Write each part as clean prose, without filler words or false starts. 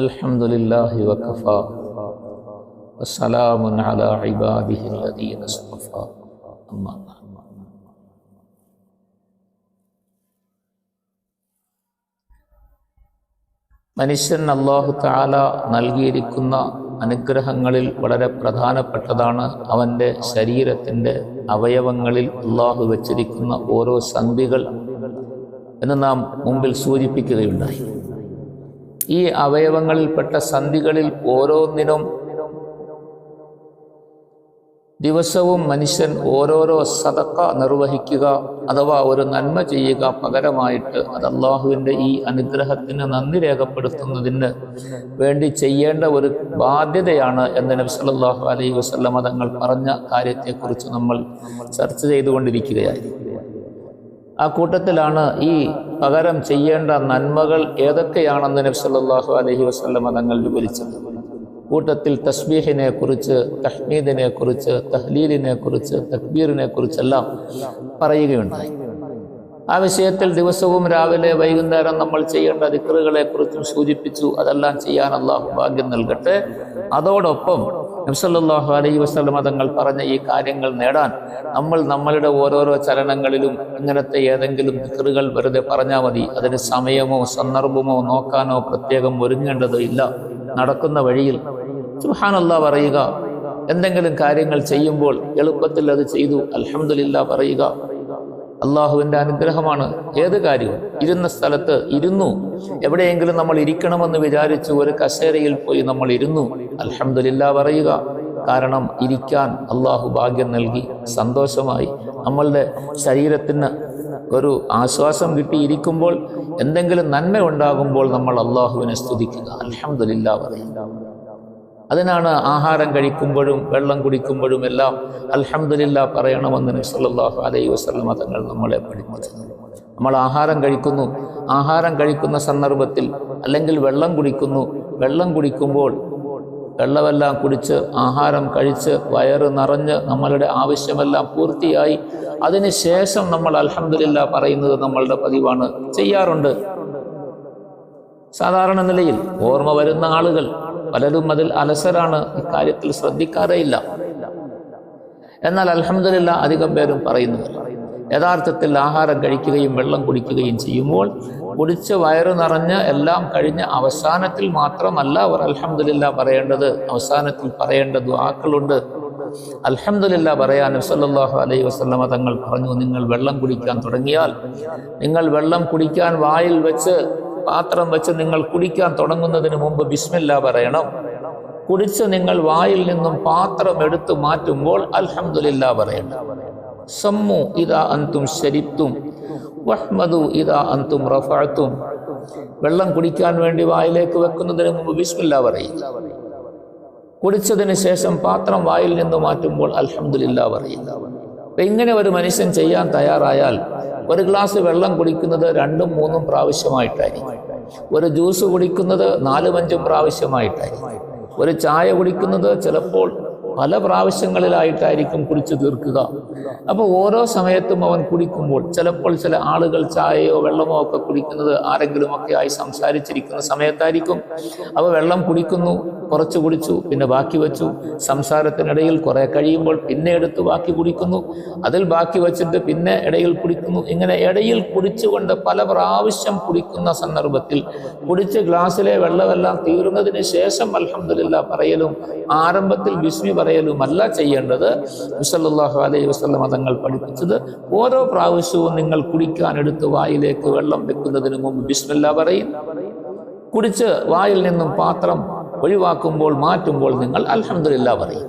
അൽഹംദുലില്ലാഹി വകഫാ വസ്സലാമുൻ അലാ ഇബാദിഹിൽ ലദീന ഇസ്തഫാ അമ്മാ ബഅദ്. മനുഷ്യൻ അല്ലാഹു തആല നൽകിയിരിക്കുന്ന അനുഗ്രഹങ്ങളിൽ വളരെ പ്രധാനപ്പെട്ടതാണ് അവൻ്റെ ശരീരത്തിൻ്റെ അവയവങ്ങളിൽ അല്ലാഹു വച്ചിരിക്കുന്ന ഓരോ സന്ധികൾ എന്ന് നാം മുമ്പിൽ സൂചിപ്പിക്കുകയുണ്ടായി. ഈ അവയവങ്ങളിൽപ്പെട്ട സന്ധികളിൽ ഓരോന്നിനും ദിവസവും മനുഷ്യൻ ഓരോരോ സദഖ നിർവഹിക്കുക അഥവാ ഒരു നന്മ ചെയ്യുക പകരമായിട്ട് അത് അള്ളാഹുവിൻ്റെ ഈ അനുഗ്രഹത്തിന് നന്ദി രേഖപ്പെടുത്തുന്നതിന് വേണ്ടി ചെയ്യേണ്ട ഒരു ബാധ്യതയാണ് എന്ന് നബി സല്ലല്ലാഹു അലൈഹി വസല്ലം തങ്ങൾ പറഞ്ഞ കാര്യത്തെക്കുറിച്ച് നമ്മൾ ചർച്ച ചെയ്തുകൊണ്ടിരിക്കുകയായി. ആ കൂട്ടത്തിലാണ് ഈ പകരം ചെയ്യേണ്ട നന്മകൾ ഏതൊക്കെയാണെന്ന് നബി സല്ലല്ലാഹു അലൈഹി വസല്ലം തങ്ങൾ വിവരിച്ചത്. കൂട്ടത്തിൽ തസ്ബീഹിനെ കുറിച്ച്, തഹ്മീദിനെ കുറിച്ച്, തഹ്ലീലിനെ കുറിച്ച്, തക്ബീറിനെ കുറിച്ചെല്ലാം പറയുകയുണ്ടായി. ആ വിഷയത്തിൽ ദിവസവും രാവിലെ വൈകുന്നേരം നമ്മൾ ചെയ്യേണ്ട ദിക്റുകളെ കുറിച്ചും സൂചിപ്പിച്ചു. അതെല്ലാം ചെയ്യാൻ അള്ളാഹു ഭാഗ്യം നൽകട്ടെ. അതോടൊപ്പം നബി സല്ലല്ലാഹു അലൈഹി വസല്ലം തങ്ങൾ പറഞ്ഞ ഈ കാര്യങ്ങൾ നേടാൻ നമ്മൾ നമ്മളുടെ ഓരോരോ ചലനങ്ങളിലും ഇങ്ങനത്തെ ഏതെങ്കിലും ദിക്റുകൾ വെറുതെ പറഞ്ഞാൽ മതി. അതിന് സമയമോ സന്ദർഭമോ നോക്കാനോ പ്രത്യേകം ഒരുങ്ങേണ്ടത് ഇല്ല. നടക്കുന്ന വഴിയിൽ സുബ്ഹാനല്ലാഹ് പറയുക, എന്തെങ്കിലും കാര്യങ്ങൾ ചെയ്യുമ്പോൾ എളുപ്പത്തിൽ അത് ചെയ്തു അൽഹംദുലില്ലാഹ് പറയുക. അള്ളാഹുവിൻ്റെ അനുഗ്രഹമാണ്. ഏത് കാര്യവും ഇരുന്ന സ്ഥലത്ത് ഇരുന്നു. എവിടെയെങ്കിലും നമ്മൾ ഇരിക്കണമെന്ന് വിചാരിച്ചു ഒരു കസേരയിൽ പോയി നമ്മൾ ഇരുന്നു, അൽഹംദുലില്ലാഹ് പറയുക. കാരണം ഇരിക്കാൻ അള്ളാഹു ഭാഗ്യം നൽകി, സന്തോഷമായി. നമ്മളുടെ ശരീരത്തിന് ഒരു ആശ്വാസം കിട്ടിയിരിക്കുമ്പോൾ, എന്തെങ്കിലും നന്മ ഉണ്ടാകുമ്പോൾ നമ്മൾ അള്ളാഹുവിനെ സ്തുതിക്കുക, അൽഹംദുലില്ലാഹ് പറയുക. അതിനാണ് ആഹാരം കഴിക്കുമ്പോഴും വെള്ളം കുടിക്കുമ്പോഴും എല്ലാം അൽഹംദുലില്ലാഹ് പറയണമെന്ന് നബി സല്ലല്ലാഹു അലൈഹി വസല്ലം തങ്ങൾ നമ്മളെ പഠിപ്പിച്ചത്. നമ്മൾ ആഹാരം കഴിക്കുന്ന സന്ദർഭത്തിൽ അല്ലെങ്കിൽ വെള്ളം കുടിക്കുമ്പോൾ വെള്ളമെല്ലാം കുടിച്ച് ആഹാരം കഴിച്ച് വയറ് നിറഞ്ഞ് നമ്മളുടെ ആവശ്യമെല്ലാം പൂർത്തിയായി അതിനുശേഷം നമ്മൾ അൽഹംദുലില്ലാഹ് പറയുന്നത് നമ്മളുടെ പതിവാണ്, ചെയ്യാറുണ്ട്. സാധാരണ നിലയിൽ ഓർമ്മ വരുന്ന ആളുകൾ പലരും അതിൽ അലസരാണ്, ഇക്കാര്യത്തിൽ ശ്രദ്ധിക്കാറേയില്ല. എന്നാൽ അൽഹംദുലില്ലാഹ് അധികം പേരും പറയുന്നത് യഥാർത്ഥത്തിൽ ആഹാരം കഴിക്കുകയും വെള്ളം കുടിക്കുകയും ചെയ്യുമ്പോൾ കുടിച്ച് വയറ് നിറഞ്ഞ് എല്ലാം കഴിഞ്ഞ് അവസാനത്തിൽ മാത്രമല്ല അവർ അൽഹംദുലില്ലാഹ് പറയേണ്ടത്. അവസാനത്തിൽ പറയേണ്ട ദുആക്കളുണ്ട്. അൽഹംദുലില്ലാഹ് പറയാൻ നബി സല്ലല്ലാഹു അലൈഹി വസല്ലം തങ്ങൾ പറഞ്ഞു, നിങ്ങൾ വെള്ളം കുടിക്കാൻ തുടങ്ങിയാൽ, നിങ്ങൾ വെള്ളം കുടിക്കാൻ വായിൽ വെച്ച് പാത്രം വെച്ച് നിങ്ങൾ കുടിക്കാൻ തുടങ്ങുന്നതിന് മുമ്പ് ബിസ്മില്ലാഹ് പറയണം. കുടിച്ച് നിങ്ങൾ വായിൽ നിന്നും പാത്രം എടുത്തു മാറ്റുമ്പോൾ അൽഹംദുലില്ലാഹ് പറയണം. സമ്മു ഇദാ അൻതും ശരിബ്തും വഹ്മദു ഇദാ അൻതും റഫഅതും. വെള്ളം കുടിക്കാൻ വേണ്ടി വായിലേക്ക് വെക്കുന്നതിന് മുമ്പ് ബിസ്മില്ലാഹ് പറയുക. കുടിച്ചതിന് ശേഷം പാത്രം വായിൽ നിന്ന് മാറ്റുമ്പോൾ അൽഹംദുലില്ലാഹ് പറയുക. ഇങ്ങനെ ഒരു മനുഷ്യൻ ചെയ്യാൻ തയ്യാറായാൽ ഒരു ഗ്ലാസ് വെള്ളം കുടിക്കുന്നത് 2-3 പ്രാവശ്യമായിട്ടായിരിക്കും. ഒരു ജ്യൂസ് കുടിക്കുന്നത് 4-5 പ്രാവശ്യമായിട്ടായിരിക്കും. ഒരു ചായ കുടിക്കുന്നത് ചിലപ്പോൾ പല പ്രാവശ്യങ്ങളിലായിട്ടായിരിക്കും കുടിച്ചു തീർക്കുക. അപ്പോൾ ഓരോ സമയത്തും അവൻ കുടിക്കുമ്പോൾ ചിലപ്പോൾ ചില ആളുകൾ ചായയോ വെള്ളമോ ഒക്കെ കുടിക്കുന്നത് ആരെങ്കിലുമൊക്കെ ആയി സംസാരിച്ചിരിക്കുന്ന സമയത്തായിരിക്കും. അപ്പോൾ വെള്ളം കുടിക്കുന്നു, കുറച്ച് കുടിച്ചു, പിന്നെ ബാക്കി വെച്ചു. സംസാരത്തിനിടയിൽ കുറെ കഴിയുമ്പോൾ പിന്നെ എടുത്ത് ബാക്കി കുടിക്കുന്നു, അതിൽ ബാക്കി വെച്ചിട്ട് പിന്നെ ഇടയിൽ കുടിക്കുന്നു. ഇങ്ങനെ ഇടയിൽ കുടിച്ചുകൊണ്ട് പല പ്രാവശ്യം കുടിക്കുന്ന സന്ദർഭത്തിൽ കുടിച്ച് ഗ്ലാസ്സിലെ വെള്ളമെല്ലാം തീർന്നതിന് ശേഷം അൽഹംദുലില്ലാഹ് പറയലും ആരംഭത്തിൽ ബിസ്മി പറയലുമല്ല ചെയ്യേണ്ടത്. നബി സല്ലല്ലാഹു അലൈഹി വസല്ലം തങ്ങൾ പഠിപ്പിച്ചത് ഓരോ പ്രാവശ്യവും നിങ്ങൾ കുടിക്കാൻ എടുത്ത് വായിലേക്ക് വെള്ളം വെക്കുന്നതിന് മുമ്പ് ബിസ്മില്ലാഹ് പറയും. കുടിച്ച് വായിൽ നിന്നും പാത്രം ഒഴിവാക്കുമ്പോൾ മാറ്റുമ്പോൾ നിങ്ങൾ അൽഹംദുലില്ലാഹ് പറയും.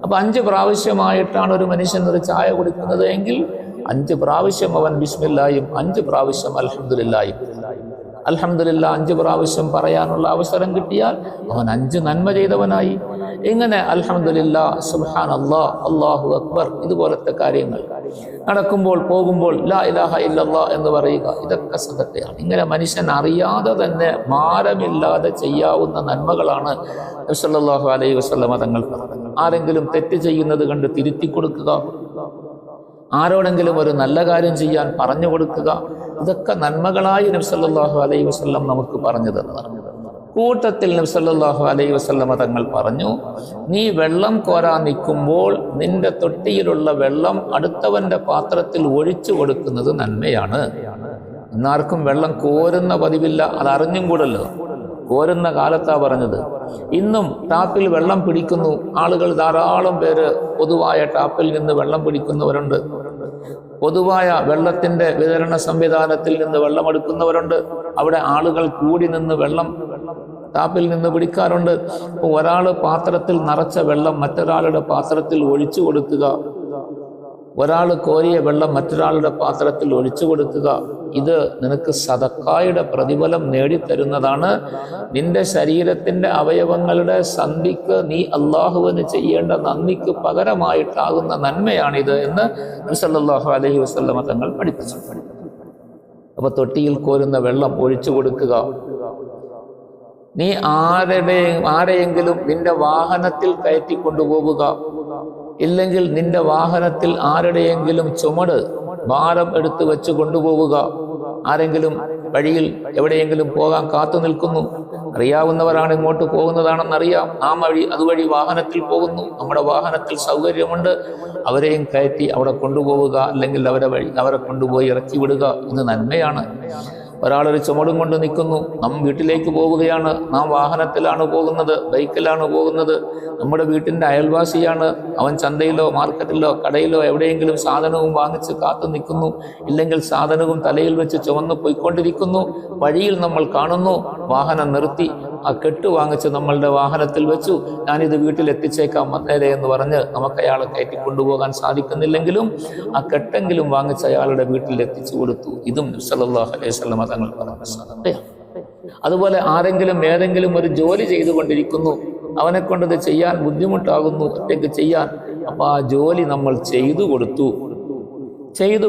അപ്പൊ 5 പ്രാവശ്യമായിട്ടാണ് ഒരു മനുഷ്യൻ ഒരു ചായ കുടിക്കുന്നത് എങ്കിൽ 5 പ്രാവശ്യം അവൻ ബിസ്മില്ലായും 5 പ്രാവശ്യം അൽഹംദുലില്ലായും. അൽഹംദുലില്ലാഹ് 5 പ്രാവശ്യം പറയാനുള്ള അവസരം കിട്ടിയാൽ അവൻ 5 നന്മ ചെയ്തവനായി. ഇങ്ങനെ അൽഹംദുലില്ലാഹ്, സുബ്ഹാനല്ലാഹ്, അല്ലാഹു അക്ബർ, ഇതുപോലത്തെ കാര്യങ്ങൾ നടക്കുമ്പോൾ പോകുമ്പോൾ ലാ ഇലാഹ ഇല്ലല്ലാഹ് എന്ന് പറയുക, ഇതൊക്കെ സദഖയാണ്. ഇങ്ങനെ മനുഷ്യൻ അറിയാതെ തന്നെ ഭാരമില്ലാതെ ചെയ്യാവുന്ന നന്മകളാണ് നബി സല്ലല്ലാഹു അലൈഹി വസല്ലം തങ്ങൾ പറഞ്ഞത്. ആരെങ്കിലും തെറ്റ് ചെയ്യുന്നത് കണ്ട് തിരുത്തി കൊടുക്കുക, ആരോടെങ്കിലും ഒരു നല്ല കാര്യം ചെയ്യാൻ പറഞ്ഞു കൊടുക്കുക, ഇതൊക്കെ നന്മകളായി നബി സല്ലല്ലാഹു അലൈഹി വസല്ലം നമുക്ക് പറഞ്ഞു തന്നതാണ്. കൂട്ടത്തിൽ നബി സല്ലല്ലാഹു അലൈഹി വസല്ലമ തങ്ങൾ പറഞ്ഞു, നീ വെള്ളം കോരാൻ നിൽക്കുമ്പോൾ നിന്റെ തൊട്ടിയിലുള്ള വെള്ളം അടുത്തവന്റെ പാത്രത്തിൽ ഒഴിച്ചു കൊടുക്കുന്നത് നന്മയാണ്. ഇന്നാർക്കും വെള്ളം കോരുന്ന പതിവില്ല, അതറിഞ്ഞും കൂടല്ലോ. കോരുന്ന കാലത്താ പറഞ്ഞത്. ഇന്നും ടാപ്പിൽ വെള്ളം പിടിക്കുന്നു ആളുകൾ, ധാരാളം പേര് പൊതുവായ ടാപ്പിൽ നിന്ന് വെള്ളം പിടിക്കുന്നവരുണ്ട്. പൊതുവായ വെള്ളത്തിന്റെ വിതരണ സംവിധാനത്തിൽ നിന്ന് വെള്ളമെടുക്കുന്നവരുണ്ട്. അവിടെ ആളുകൾ കൂടി നിന്ന് വെള്ളം ടാപ്പിൽ നിന്ന് പിടിക്കാറുണ്ട്. ഒരാൾ പാത്രത്തിൽ നിറച്ച വെള്ളം മറ്റൊരാളുടെ പാത്രത്തിൽ ഒഴിച്ചു കൊടുക്കുക, ഒരാൾ കോരിയ വെള്ളം മറ്റൊരാളുടെ പാത്രത്തിൽ ഒഴിച്ചു കൊടുക്കുക, ഇത് നിനക്ക് സദക്കായുടെ പ്രതിഫലം നേടിത്തരുന്നതാണ്. നിന്റെ ശരീരത്തിന്റെ അവയവങ്ങളുടെ സന്ധിക്ക് നീ അള്ളാഹുവിന് ചെയ്യേണ്ട നന്ദിക്ക് പകരമായിട്ടാകുന്ന നന്മയാണിത് എന്ന് നബി സല്ലല്ലാഹു അലൈഹി വസല്ലമ തങ്ങൾ പഠിപ്പിച്ചു. അപ്പൊ തൊട്ടിയിൽ കോരുന്ന വെള്ളം ഒഴിച്ചു കൊടുക്കുക. നീ ആരെയെങ്കിലും നിന്റെ വാഹനത്തിൽ കയറ്റി കൊണ്ടുപോവുക, ഇല്ലെങ്കിൽ നിന്റെ വാഹനത്തിൽ ആരുടെയെങ്കിലും ചുമട് ഭാരം എടുത്ത് വെച്ച് കൊണ്ടുപോവുക. ആരെങ്കിലും വഴിയിൽ എവിടെയെങ്കിലും പോകാൻ കാത്തു നിൽക്കുന്നു, അറിയാവുന്നവരാണ് ഇങ്ങോട്ട് പോകുന്നതാണെന്നറിയാം, അതുവഴി വാഹനത്തിൽ പോകുന്നു, നമ്മുടെ വാഹനത്തിൽ സൗകര്യമുണ്ട്, അവരെയും കയറ്റി അവിടെ കൊണ്ടുപോവുക, അല്ലെങ്കിൽ അവരെ കൊണ്ടുപോയി ഇറക്കി വിടുക. ഇത് നന്മയാണ്. ഒരാളൊരു ചുമടും കൊണ്ട് നിൽക്കുന്നു, നാം വീട്ടിലേക്ക് പോവുകയാണ്, നാം വാഹനത്തിലാണ് പോകുന്നത്, ബൈക്കിലാണ് പോകുന്നത്, നമ്മുടെ വീട്ടിൻ്റെ അയൽവാസിയാണ്, അവൻ ചന്തയിലോ മാർക്കറ്റിലോ കടയിലോ എവിടെയെങ്കിലും സാധനവും വാങ്ങിച്ച് കാത്തു നിൽക്കുന്നു, ഇല്ലെങ്കിൽ സാധനവും തലയിൽ വെച്ച് ചുമന്ന് പോയിക്കൊണ്ടിരിക്കുന്നു. വഴിയിൽ നമ്മൾ കാണുന്നു, വാഹനം നിർത്തി ആ കെട്ട് വാങ്ങിച്ച് നമ്മളുടെ വാഹനത്തിൽ വെച്ചു, ഞാനിത് വീട്ടിൽ എത്തിച്ചേക്കാം വന്നേരെ എന്ന് പറഞ്ഞ് നമുക്ക് അയാളെ കയറ്റി കൊണ്ടുപോകാൻ സാധിക്കുന്നില്ലെങ്കിലും ആ കെട്ടെങ്കിലും വാങ്ങിച്ച് അയാളുടെ വീട്ടിൽ എത്തിച്ചു കൊടുത്തു. ഇതും നബി സല്ലല്ലാഹു അലൈഹി വസല്ലം തങ്ങൾ പറഞ്ഞ സദഖയാണ്. അതുപോലെ ആരെങ്കിലും ഏതെങ്കിലും ഒരു ജോലി ചെയ്തുകൊണ്ടിരിക്കുന്നു, അവനെ കൊണ്ടത് ചെയ്യാൻ ബുദ്ധിമുട്ടാകുന്നു ഒറ്റയ്ക്ക് ചെയ്യാൻ, അപ്പൊ ആ ജോലി നമ്മൾ ചെയ്തു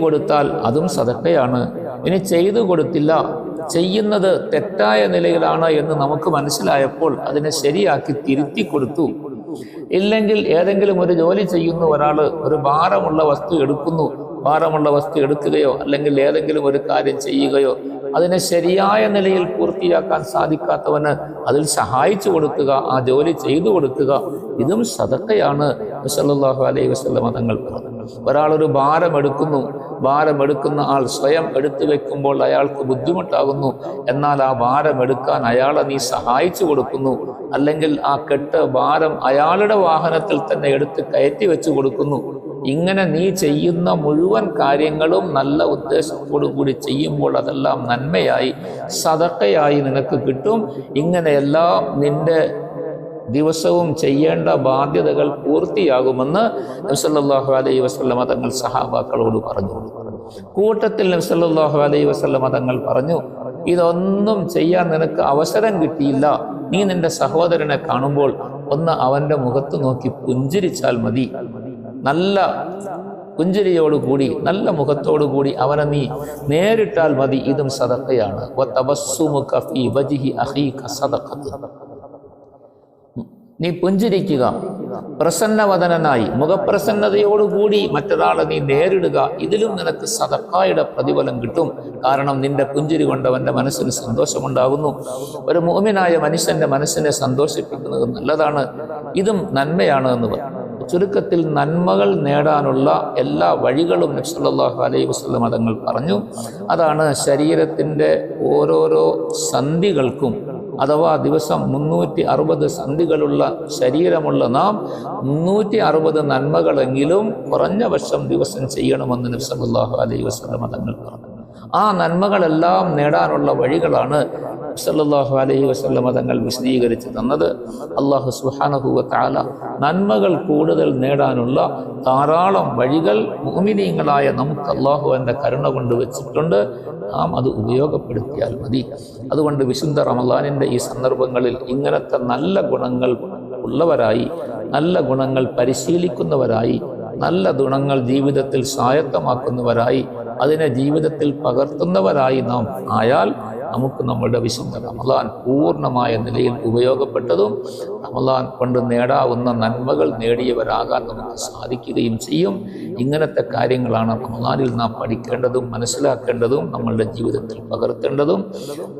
കൊടുത്താൽ അതും സദഖയാണ്. ഇനി ചെയ്തു കൊടുത്തില്ല, ചെയ്യുന്നത് തെറ്റായ നിലയിലാണ് എന്ന് നമുക്ക് മനസ്സിലായപ്പോൾ അതിനെ ശരിയാക്കി തിരുത്തി കൊടുത്തു. ഇല്ലെങ്കിൽ ഏതെങ്കിലും ഒരു ജോലി ചെയ്യുന്ന ഒരാൾ ഒരു ഭാരമുള്ള വസ്തു എടുക്കുകയോ അല്ലെങ്കിൽ ഏതെങ്കിലും ഒരു കാര്യം ചെയ്യുകയോ അതിനെ ശരിയായ നിലയിൽ പൂർത്തിയാക്കാൻ സാധിക്കാത്തവന് അതിൽ സഹായിച്ചു കൊടുക്കുക, ആ ജോലി ചെയ്തു കൊടുക്കുക, ഇതും സദഖയാണ്. സല്ലല്ലാഹു അലൈഹി വസല്ലം തങ്ങൾ പറഞ്ഞു. ഒരാളൊരു ഭാരമെടുക്കുന്ന ആൾ സ്വയം എടുത്തു വെക്കുമ്പോൾ അയാൾക്ക് ബുദ്ധിമുട്ടാകുന്നു, എന്നാൽ ആ ഭാരമെടുക്കാൻ അയാളെ നീ സഹായിച്ചു കൊടുക്കുന്നു, അല്ലെങ്കിൽ ആ ഭാരം അയാളുടെ വാഹനത്തിൽ തന്നെ എടുത്ത് കയറ്റി വെച്ചു കൊടുക്കുന്നു. ഇങ്ങനെ നീ ചെയ്യുന്ന മുഴുവൻ കാര്യങ്ങളും നല്ല ഉദ്ദേശത്തോടു കൂടി ചെയ്യുമ്പോൾ അതെല്ലാം നന്മയായി സദഖയായി നിനക്ക് കിട്ടും. ഇങ്ങനെയെല്ലാം നിന്റെ ദിവസവും ചെയ്യേണ്ട ബാധ്യതകൾ പൂർത്തിയാകുമെന്ന് നബി സല്ലല്ലാഹു അലൈഹി വസല്ലമ തങ്ങൾ സഹാബാക്കളോട് പറഞ്ഞു. കൂട്ടത്തിൽ നബി സല്ലല്ലാഹു അലൈഹി വസല്ലമ തങ്ങൾ പറഞ്ഞു, ഇതൊന്നും ചെയ്യാൻ നിനക്ക് അവസരം കിട്ടിയില്ല, നീ നിന്റെ സഹോദരനെ കാണുമ്പോൾ ഒന്ന് അവന്റെ മുഖത്ത് നോക്കി പുഞ്ചിരിച്ചാൽ മതി. നല്ല പുഞ്ചിരിയോടുകൂടി നല്ല മുഖത്തോടുകൂടി അവനെ നീ നേരിട്ടാൽ മതി, ഇതും സദഖയാണ്. നീ പുഞ്ചിരിക്കുക, പ്രസന്നവദനായി മുഖപ്രസന്നതയോടുകൂടി മറ്റൊരാളെ നീ നേരിടുക, ഇതിലും നിനക്ക് സദഖയുടെ പ്രതിഫലം കിട്ടും. കാരണം നിന്റെ പുഞ്ചിരി കൊണ്ടവന്റെ മനസ്സിന് സന്തോഷമുണ്ടാകുന്നു. ഒരു മുഅ്മിനായ മനുഷ്യന്റെ മനസ്സിനെ സന്തോഷിപ്പിക്കുന്നത് നല്ലതാണ്, ഇതും നന്മയാണ് എന്ന് പറഞ്ഞു. ചുരുക്കത്തിൽ നന്മകൾ നേടാനുള്ള എല്ലാ വഴികളും നബി സല്ലല്ലാഹു അലൈഹി വസല്ലം തങ്ങൾ പറഞ്ഞു. അതാണ് ശരീരത്തിൻ്റെ ഓരോരോ സന്ധികൾക്കും, അഥവാ ദിവസം 360 സന്ധികളുള്ള ശരീരമുള്ള നാം 360 നന്മകളെങ്കിലും കുറഞ്ഞ പക്ഷം ദിവസം ചെയ്യണമെന്ന് നബി സല്ലല്ലാഹു അലൈഹി വസല്ലം തങ്ങൾ പറഞ്ഞു. ആ നന്മകളെല്ലാം നേടാനുള്ള വഴികളാണ് സല്ലല്ലാഹു അലൈഹി വസല്ലം തങ്ങൾ വിശദീകരിച്ച് തന്നത്. അല്ലാഹു സുബ്ഹാനഹു വ തആല നന്മകൾ കൂടുതൽ നേടാനുള്ള ധാരാളം വഴികൾ മുഅ്മിനീങ്ങളായ നമുക്ക് അല്ലാഹുവിൻ്റെ കരുണ കൊണ്ട് വെച്ചിട്ടുണ്ട്. നാം അത് ഉപയോഗപ്പെടുത്തിയാൽ മതി. അതുകൊണ്ട് വിശുദ്ധ റമളാനിൻ്റെ ഈ സന്ദർഭങ്ങളിൽ ഇങ്ങനത്തെ നല്ല ഗുണങ്ങൾ ഉള്ളവരായി, നല്ല ഗുണങ്ങൾ പരിശീലിക്കുന്നവരായി, നല്ല ഗുണങ്ങൾ ജീവിതത്തിൽ സ്വായത്തമാക്കുന്നവരായി, അതിനെ ജീവിതത്തിൽ പകർത്തുന്നവരായി നാം ആയാൽ നമുക്ക് നമ്മുടെ വിശുദ്ധ റമദാൻ പൂർണ്ണമായ നിലയിൽ ഉപയോഗപ്പെട്ടതും റമദാൻ കൊണ്ട് നേടാവുന്ന നന്മകൾ നേടിയവരാകാൻ നമുക്ക് സാധിക്കുകയും ചെയ്യും. ഇങ്ങനത്തെ കാര്യങ്ങളാണ് റമദാനിൽ നാം പഠിക്കേണ്ടതും മനസ്സിലാക്കേണ്ടതും നമ്മളുടെ ജീവിതത്തിൽ പകർത്തേണ്ടതും.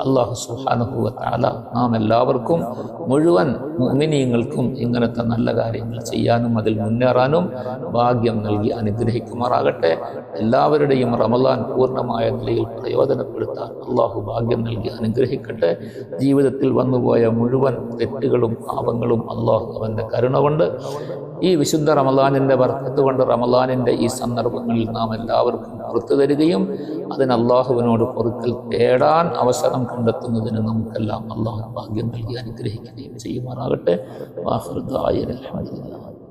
അല്ലാഹു സുബ്ഹാനഹു വ തആല നാം എല്ലാവർക്കും മുഴുവൻ മുഅ്മിനീങ്ങൾക്കും ഇങ്ങനത്തെ നല്ല കാര്യങ്ങൾ ചെയ്യാനും അതിൽ മുന്നേറാനും ഭാഗ്യം നൽകി അനുഗ്രഹിക്കുമാറാകട്ടെ. എല്ലാവരുടെയും റമദാൻ പൂർണ്ണമായ നിലയിൽ പ്രയോജനപ്പെടുത്താൻ അള്ളാഹു ഭാഗ്യം നൽകി അനുഗ്രഹിക്കട്ടെ. ജീവിതത്തിൽ വന്നുപോയ മുഴുവൻ തെറ്റുകളും പാപങ്ങളും അള്ളാഹു അവൻ്റെ കരുണ കൊണ്ട് ഈ വിശുദ്ധ റമദാനിൻ്റെ ബർക്കത്ത് കൊണ്ട് റമദാനിൻ്റെ ഈ സന്ദർഭങ്ങളിൽ നാം എല്ലാവർക്കും പുറത്തു തരികയും അതിന് അള്ളാഹുവിനോട് പൊറുക്കൽ തേടാൻ അവസരം കണ്ടെത്തുന്നതിന് നമുക്കെല്ലാം അള്ളാഹു ഭാഗ്യം നൽകി അനുഗ്രഹിക്കുകയും ചെയ്യുമാറാകട്ടെ. വാഖിറു ദഅവാനാ അൽഹംദുലില്ലാഹ്.